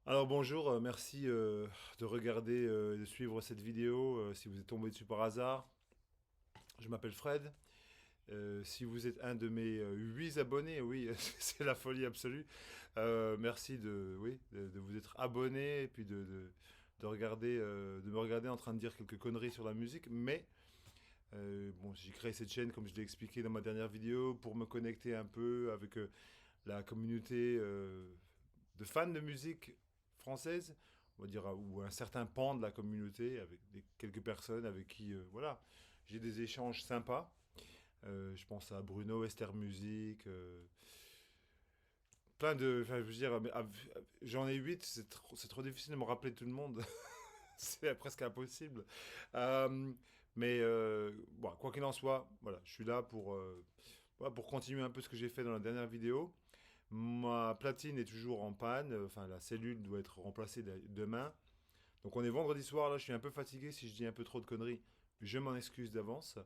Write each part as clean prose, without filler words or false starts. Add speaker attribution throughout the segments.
Speaker 1: Alors bonjour, merci de regarder et de suivre cette vidéo. Si vous êtes tombé dessus par hasard, je m'appelle Fred. Si vous êtes un de mes 8 abonnés, oui, c'est la folie absolue. Merci oui, de vous être abonné et puis de regarder, de me regarder en train de dire quelques conneries sur la musique. Mais bon, j'ai créé cette chaîne, comme je l'ai expliqué dans ma dernière vidéo, pour me connecter un peu avec la communauté de fans de musique française, on va dire, ou un certain pan de la communauté, avec quelques personnes avec qui, voilà, j'ai des échanges sympas. Je pense à Bruno, Esther Musique, plein de, enfin, je veux dire, j'en ai 8, c'est trop difficile de me rappeler tout le monde. C'est presque impossible. Euh, mais bon, quoi qu'il en soit, voilà, je suis là voilà, pour continuer un peu ce que j'ai fait dans la dernière vidéo. Ma platine est toujours en panne, enfin la cellule doit être remplacée demain. Donc on est vendredi soir, là je suis un peu fatigué si je dis un peu trop de conneries. Je m'en excuse d'avance.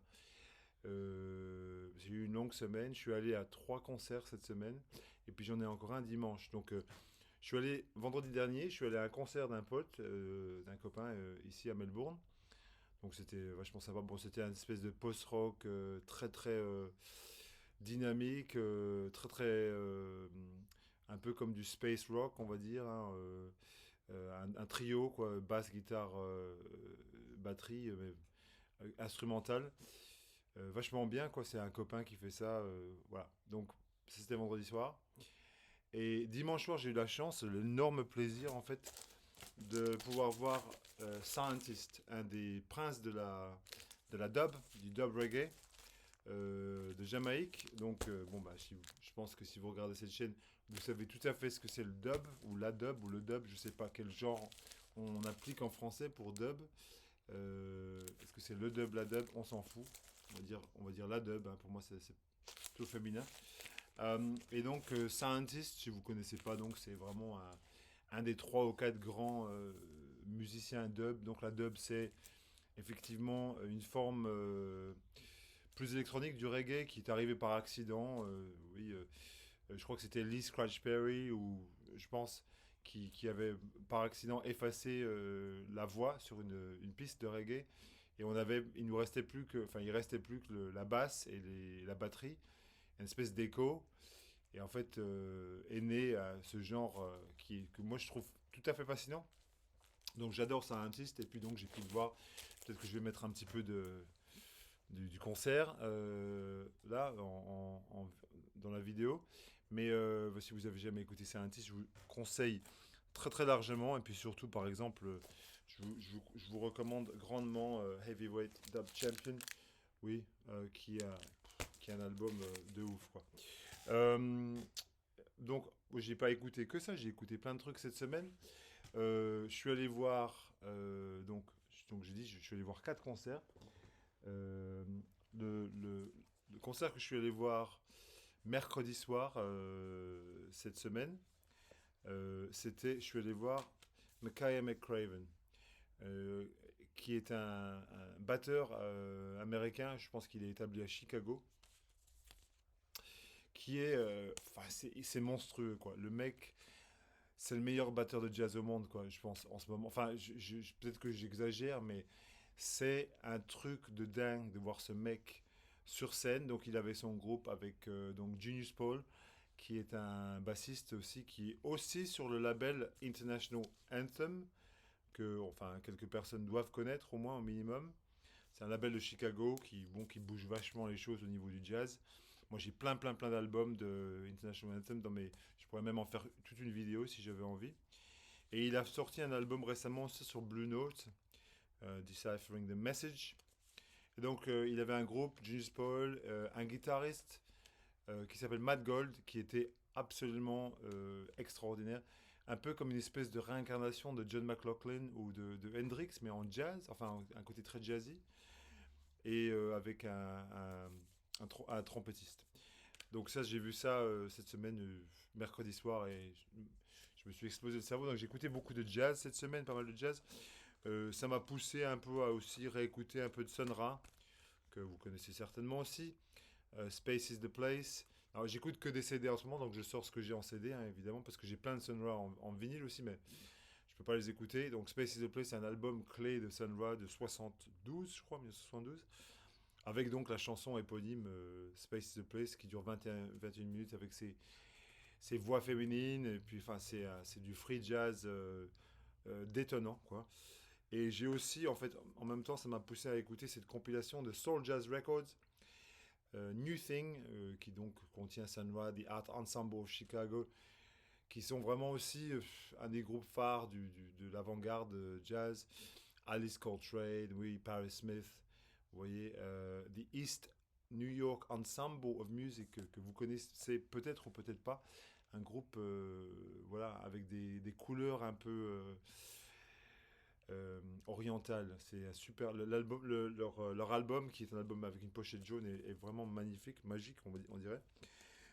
Speaker 1: J'ai eu une longue semaine, je suis allé à 3 concerts cette semaine, et puis j'en ai encore un dimanche. Donc je suis allé vendredi dernier, je suis allé à un concert d'un pote, d'un copain ici à Melbourne. Donc c'était vachement sympa. Bon, c'était une espèce de post-rock très très dynamique, très très un peu comme du space rock, on va dire, hein, un trio quoi, basse, guitare, batterie, instrumentale, vachement bien quoi. C'est un copain qui fait ça, voilà. Donc ça, c'était vendredi soir. Et dimanche soir, j'ai eu la chance, l'énorme plaisir en fait de pouvoir voir Scientist, un des princes de la dub, du dub reggae de Jamaïque. Donc, bon, bah, je pense que si vous regardez cette chaîne, vous savez tout à fait ce que c'est le dub, ou la dub, ou le dub. Je sais pas quel genre on applique en français pour dub. Est-ce que c'est le dub, la dub? On s'en fout. On va dire la dub. Hein. Pour moi, c'est plutôt féminin. Et donc, Scientist, si vous connaissez pas, donc c'est vraiment un des 3 ou 4 grands musiciens dub. Donc, la dub, c'est effectivement une forme plus électronique du reggae qui est arrivé par accident. Oui, je crois que c'était Lee Scratch Perry ou je pense qui avait par accident effacé la voix sur une piste de reggae et il nous restait plus que, enfin il restait plus que la basse et la batterie, une espèce d'écho. Et en fait est né ce genre que moi je trouve tout à fait fascinant. Donc j'adore ça, artiste et puis donc j'ai pu le voir. Peut-être que je vais mettre un petit peu du concert là dans la vidéo. Mais si vous avez jamais écouté Scientist, je vous conseille très très largement. Et puis surtout, par exemple, je vous recommande grandement Heavyweight Dub Champion, oui, qui est un album de ouf quoi. Euh, donc, j'ai pas écouté que ça, j'ai écouté plein de trucs cette semaine. Je suis allé voir, donc j'ai dit, je suis allé voir 4 concerts. Euh, le, le- le concert que je suis allé voir mercredi soir cette semaine, je suis allé voir Micaiah McCraven, euh, qui est un batteur américain, je pense qu'il est établi à Chicago, qui est, enfin, c'est monstrueux quoi. Le mec, c'est le meilleur batteur de jazz au monde quoi, je pense en ce moment. Enfin, peut-être que j'exagère, mais c'est un truc de dingue de voir ce mec sur scène. Donc il avait son groupe avec donc Genius Paul, qui est un bassiste aussi, qui est aussi sur le label International Anthem, que enfin quelques personnes doivent connaître au moins au minimum. C'est un label de Chicago qui bouge vachement les choses au niveau du jazz. Moi j'ai plein d'albums de International Anthem dans mes... Je pourrais même en faire toute une vidéo si j'avais envie. Et il a sorti un album récemment aussi sur Blue Note, Deciphering the Message. Et donc, il avait un groupe, Genius Paul, un guitariste qui s'appelle Matt Gold, qui était absolument extraordinaire. Un peu comme une espèce de réincarnation de John McLaughlin ou de Hendrix, mais en jazz, enfin un côté très jazzy, et avec un trompettiste. Donc ça, j'ai vu ça cette semaine, mercredi soir, et je me suis explosé le cerveau. Donc j'ai écouté beaucoup de jazz cette semaine, pas mal de jazz. Ça m'a poussé un peu à aussi réécouter un peu de Sun Ra, que vous connaissez certainement aussi. Space is the Place, Alors j'écoute que des CD en ce moment, donc je sors ce que j'ai en CD, hein, évidemment, parce que j'ai plein de Sun Ra en vinyle aussi, mais je peux pas les écouter. Donc Space is the Place, c'est un album clé de Sun Ra de 72, je crois, 1972, avec donc la chanson éponyme Space is the Place qui dure 21 minutes avec ses voix féminines, et puis enfin c'est du free jazz détonnant, quoi. Et j'ai aussi, en fait, en même temps, ça m'a poussé à écouter cette compilation de Soul Jazz Records, New Thing, qui donc contient Sun Ra, The Art Ensemble of Chicago, qui sont vraiment aussi un des groupes phares de l'avant-garde jazz. Alice Coltrane, oui, Paris Smith, vous voyez, The East New York Ensemble of Music, que vous connaissez peut-être ou peut-être pas, un groupe voilà, avec des couleurs un peu orientales. C'est un super. Leur album, qui est un album avec une pochette jaune, est vraiment magnifique, magique, on dirait.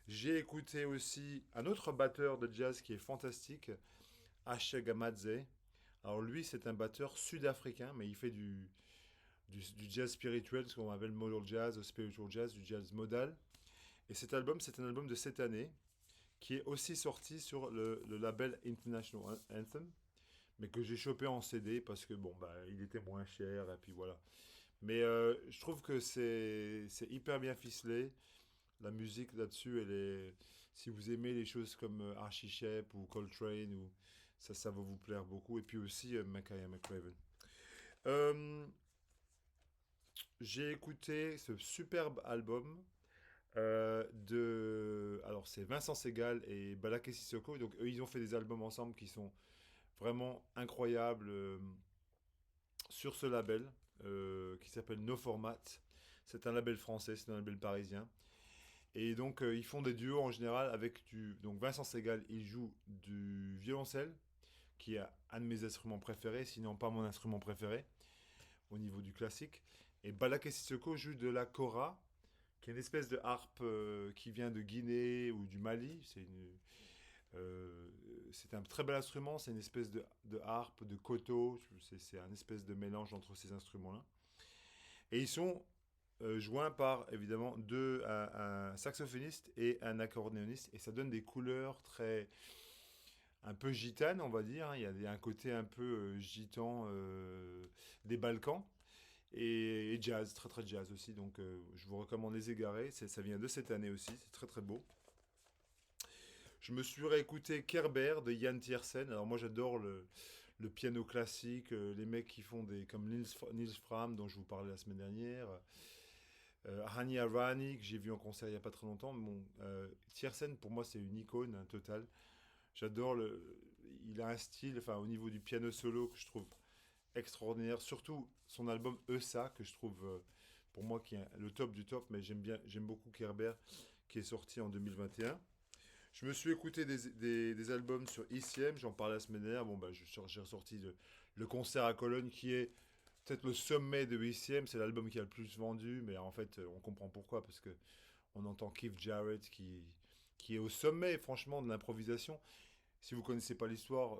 Speaker 1: J'ai écouté aussi un autre batteur de jazz qui est fantastique, Ashe Gamadze. Alors lui, c'est un batteur sud-africain, mais il fait du jazz spirituel, ce qu'on appelle modal jazz, ou spiritual jazz, du jazz modal. Et cet album, c'est un album de cette année, qui est aussi sorti sur le label International Anthem, mais que j'ai chopé en CD parce que bon, bah, il était moins cher, et puis voilà. Mais je trouve que c'est hyper bien ficelé. La musique là-dessus, elle est. Si vous aimez les choses comme Archie Shepp ou Coltrane, ça va vous plaire beaucoup. Et puis aussi Makaya McCraven. Euh, j'ai écouté ce superbe album de. Alors, c'est Vincent Segal et Balaké Sissoko. Donc, eux, ils ont fait des albums ensemble qui sont vraiment incroyables sur ce label qui s'appelle No Format. C'est un label français, c'est un label parisien. Et donc, ils font des duos en général avec du. Donc, Vincent Segal, il joue du violoncelle, qui est un de mes instruments préférés, sinon pas mon instrument préféré, au niveau du classique. Et Balaké Sissoko joue de la kora, qui est une espèce de harpe qui vient de Guinée ou du Mali. Euh, c'est un très bel instrument, c'est une espèce de harpe, de koto, c'est un espèce de mélange entre ces instruments-là. Et ils sont joints par évidemment un saxophoniste et un accordéoniste, et ça donne des couleurs très un peu gitanes, on va dire, hein. Il y a un côté un peu gitan des Balkans. Et jazz, très très jazz aussi, donc je vous recommande Les Égarés, ça vient de cette année aussi, c'est très très beau. Je me suis réécouté Kerber de Yann Tiersen. Alors moi j'adore le piano classique, les mecs qui font des comme Nils Fram dont je vous parlais la semaine dernière, Hani Arani que j'ai vu en concert il n'y a pas très longtemps. Bon, Tiersen pour moi c'est une icône hein, totale. J'adore il a un style, enfin au niveau du piano solo que je trouve extraordinaire. Surtout son album ESA que je trouve pour moi qui est le top du top. Mais j'aime beaucoup Kerber qui est sorti en 2021. Je me suis écouté des albums sur ICM, j'en parlais la semaine dernière. Bon, bah, j'ai ressorti le concert à Cologne qui est peut-être le sommet de ICM. C'est l'album qui a le plus vendu, mais en fait, on comprend pourquoi. Parce que on entend Keith Jarrett qui est au sommet, franchement, de l'improvisation. Si vous ne connaissez pas l'histoire,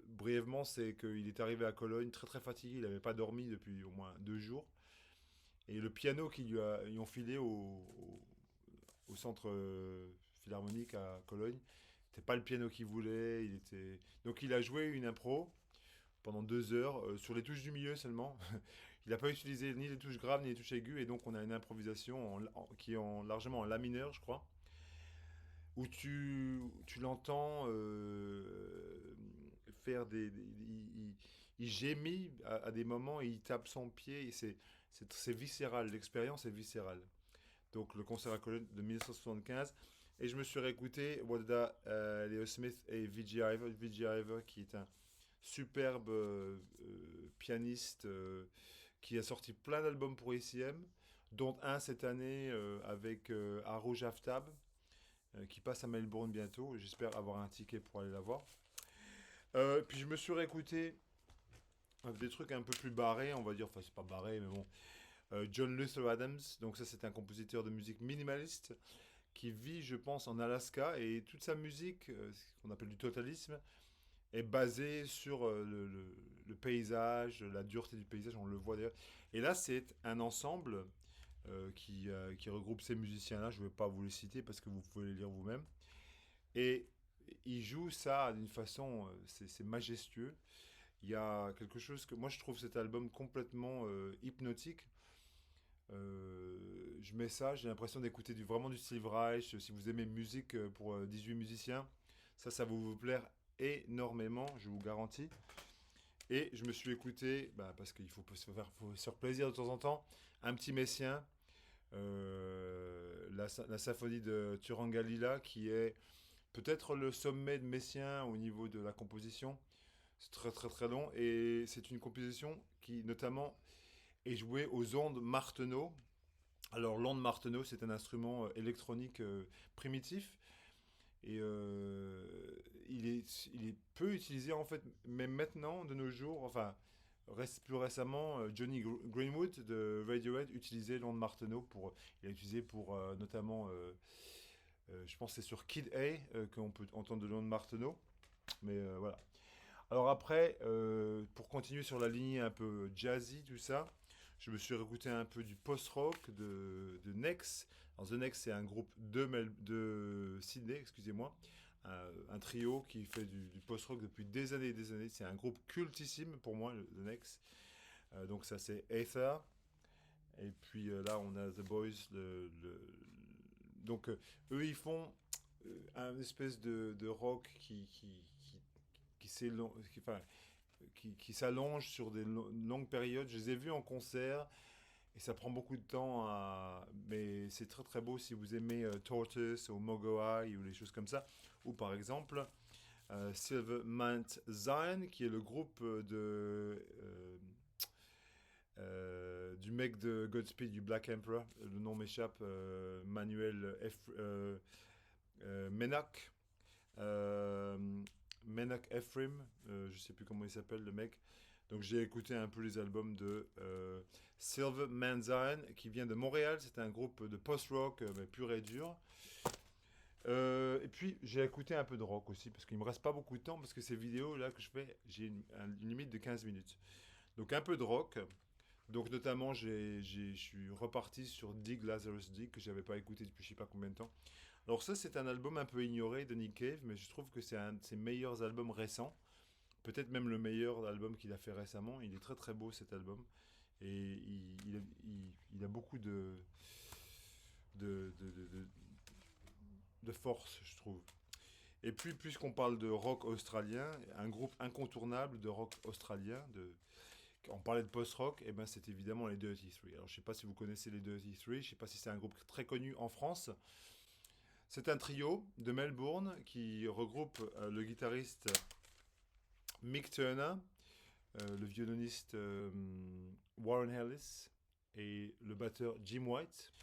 Speaker 1: brièvement, c'est qu'il est arrivé à Cologne très très fatigué. Il n'avait pas dormi depuis au moins 2 jours. Et le piano ils ont filé au centre philharmonique à Cologne. C'était pas le piano qu'il voulait. Donc il a joué une impro pendant 2 heures sur les touches du milieu seulement. Il n'a pas utilisé ni les touches graves ni les touches aiguës et donc on a une improvisation qui est largement en la mineur, je crois, où tu l'entends faire il gémit à des moments et il tape son pied. C'est viscéral, l'expérience est viscérale. Donc le concert à Cologne de 1975. Et je me suis réécouté Wada Leo Smith et V.G. Iver. V.G. Iver qui est un superbe pianiste qui a sorti plein d'albums pour ICM, dont un cette année avec Arouj Aftab, qui passe à Melbourne bientôt. J'espère avoir un ticket pour aller la voir. Puis je me suis réécouté des trucs un peu plus barrés, on va dire. Enfin, c'est pas barré, mais bon. John Luther Adams, donc ça c'est un compositeur de musique minimaliste qui vit, je pense, en Alaska et toute sa musique, ce qu'on appelle du totalisme, est basée sur le paysage, la dureté du paysage, on le voit d'ailleurs. Et là c'est un ensemble qui regroupe ces musiciens-là. Je ne vais pas vous les citer parce que vous pouvez les lire vous-même. Et il joue ça d'une façon, c'est majestueux. Il y a quelque chose que moi je trouve cet album complètement hypnotique. Je mets ça, j'ai l'impression d'écouter vraiment du Steve Reich. Si vous aimez musique pour 18 musiciens, ça va vous plaire énormément, je vous garantis. Et je me suis écouté, parce qu'il faut se faire plaisir de temps en temps, un petit Messien, la symphonie de Turangalila, qui est peut-être le sommet de Messien au niveau de la composition. C'est très très très long et c'est une composition qui notamment est jouée aux ondes Martenot. Alors l'onde Martenot, c'est un instrument électronique primitif et il est peu utilisé en fait, mais maintenant de nos jours, enfin plus récemment, Johnny Greenwood de Radiohead utilisait l'onde Martenot il a utilisé pour notamment, je pense que c'est sur Kid A qu'on peut entendre de l'onde Martenot, mais voilà. Alors après, pour continuer sur la lignée un peu jazzy, tout ça, je me suis réécouté un peu du post-rock de Nex. Alors The Nex, c'est un groupe de Sydney, excusez-moi. Un trio qui fait du post-rock depuis des années et des années. C'est un groupe cultissime pour moi, The Nex. Donc ça, c'est Aether. Et puis là, on a The Boys. Donc eux, ils font un espèce de rock enfin, qui s'allonge sur des longues périodes. Je les ai vus en concert et ça prend beaucoup de temps, mais c'est très très beau si vous aimez Tortoise ou Mogwai ou les choses comme ça. Ou par exemple Silver Mount Zion, qui est le groupe du mec de Godspeed, du Black Emperor. Le nom m'échappe, Manuel Menak. Euh, Menak Ephraim, je sais plus comment il s'appelle le mec. Donc j'ai écouté un peu les albums de Silver Manzine qui vient de Montréal. C'est un groupe de post-rock mais pur et dur. Et puis j'ai écouté un peu de rock aussi parce qu'il me reste pas beaucoup de temps parce que ces vidéos là que je fais, j'ai une limite de 15 minutes. Donc un peu de rock. Donc notamment je suis reparti sur Dig Lazarus Dig que j'avais pas écouté depuis je sais pas combien de temps. Alors ça, c'est un album un peu ignoré de Nick Cave, mais je trouve que c'est un de ses meilleurs albums récents. Peut-être même le meilleur album qu'il a fait récemment. Il est très très beau cet album. Et il a beaucoup de, de, de, de- de force, je trouve. Et puis, puisqu'on parle de rock australien, un groupe incontournable de rock australien, on parlait de post-rock, et ben c'est évidemment les Dirty Three. Alors je ne sais pas si vous connaissez les Dirty Three, je ne sais pas si c'est un groupe très connu en France. C'est un trio de Melbourne qui regroupe le guitariste Mick Turner, le violoniste Warren Ellis et le batteur Jim White.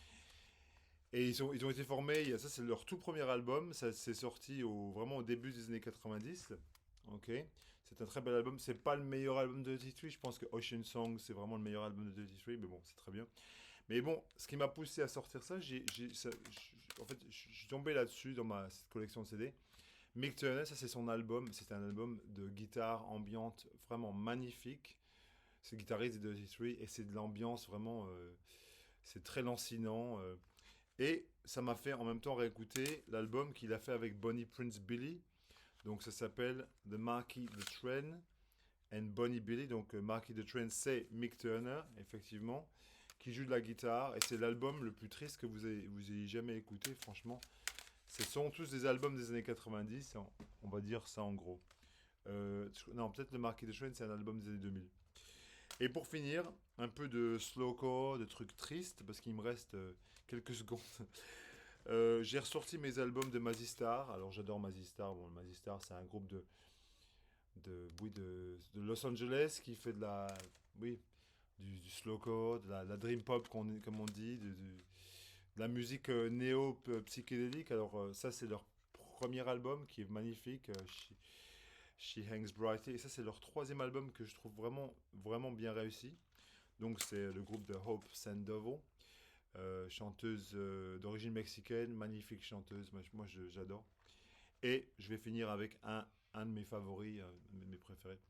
Speaker 1: Et ils ont été formés, ça c'est leur tout premier album, ça s'est sorti vraiment au début des années 90. Ok, c'est un très bel album, c'est pas le meilleur album de Dirty Three, je pense que Ocean Song c'est vraiment le meilleur album de Dirty Three, mais bon, c'est très bien. Mais bon, ce qui m'a poussé à sortir ça, en fait, je suis tombé là-dessus dans cette collection de CD. Mick Turner, ça c'est son album, c'est un album de guitare ambiante vraiment magnifique. C'est le guitariste de Dirty Three et c'est de l'ambiance vraiment, c'est très lancinant. Et ça m'a fait en même temps réécouter l'album qu'il a fait avec Bonnie Prince Billy. Donc ça s'appelle The Marquis the Train and Bonnie Billy. Donc Marquis the Train, c'est Mick Turner, effectivement, qui joue de la guitare. Et c'est l'album le plus triste que vous ayez jamais écouté, franchement. Ce sont tous des albums des années 90, on va dire ça en gros. Non, peut-être le Marquis de Train, c'est un album des années 2000. Et pour finir, un peu de slowcore, de trucs tristes, parce qu'il me reste quelques secondes. J'ai ressorti mes albums de Mazistar. Alors j'adore Mazistar. Bon, Mazistar, c'est un groupe oui, de Los Angeles qui fait oui, du slowcore, de la dream pop, comme on dit, de la musique néo-psychédélique. Alors ça, c'est leur premier album qui est magnifique, She Hangs Brightly. Et ça, c'est leur troisième album que je trouve vraiment, vraiment bien réussi. Donc c'est le groupe de Hope Sandoval, chanteuse d'origine mexicaine, magnifique chanteuse, moi j'adore. Et je vais finir avec un de mes favoris, de mes préférés,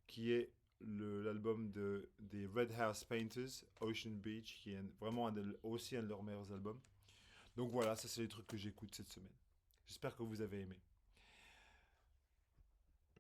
Speaker 1: qui est l'album des Red House Painters, Ocean Beach, qui est vraiment aussi un de leurs meilleurs albums. Donc voilà, ça c'est les trucs que j'écoute cette semaine. J'espère que vous avez aimé.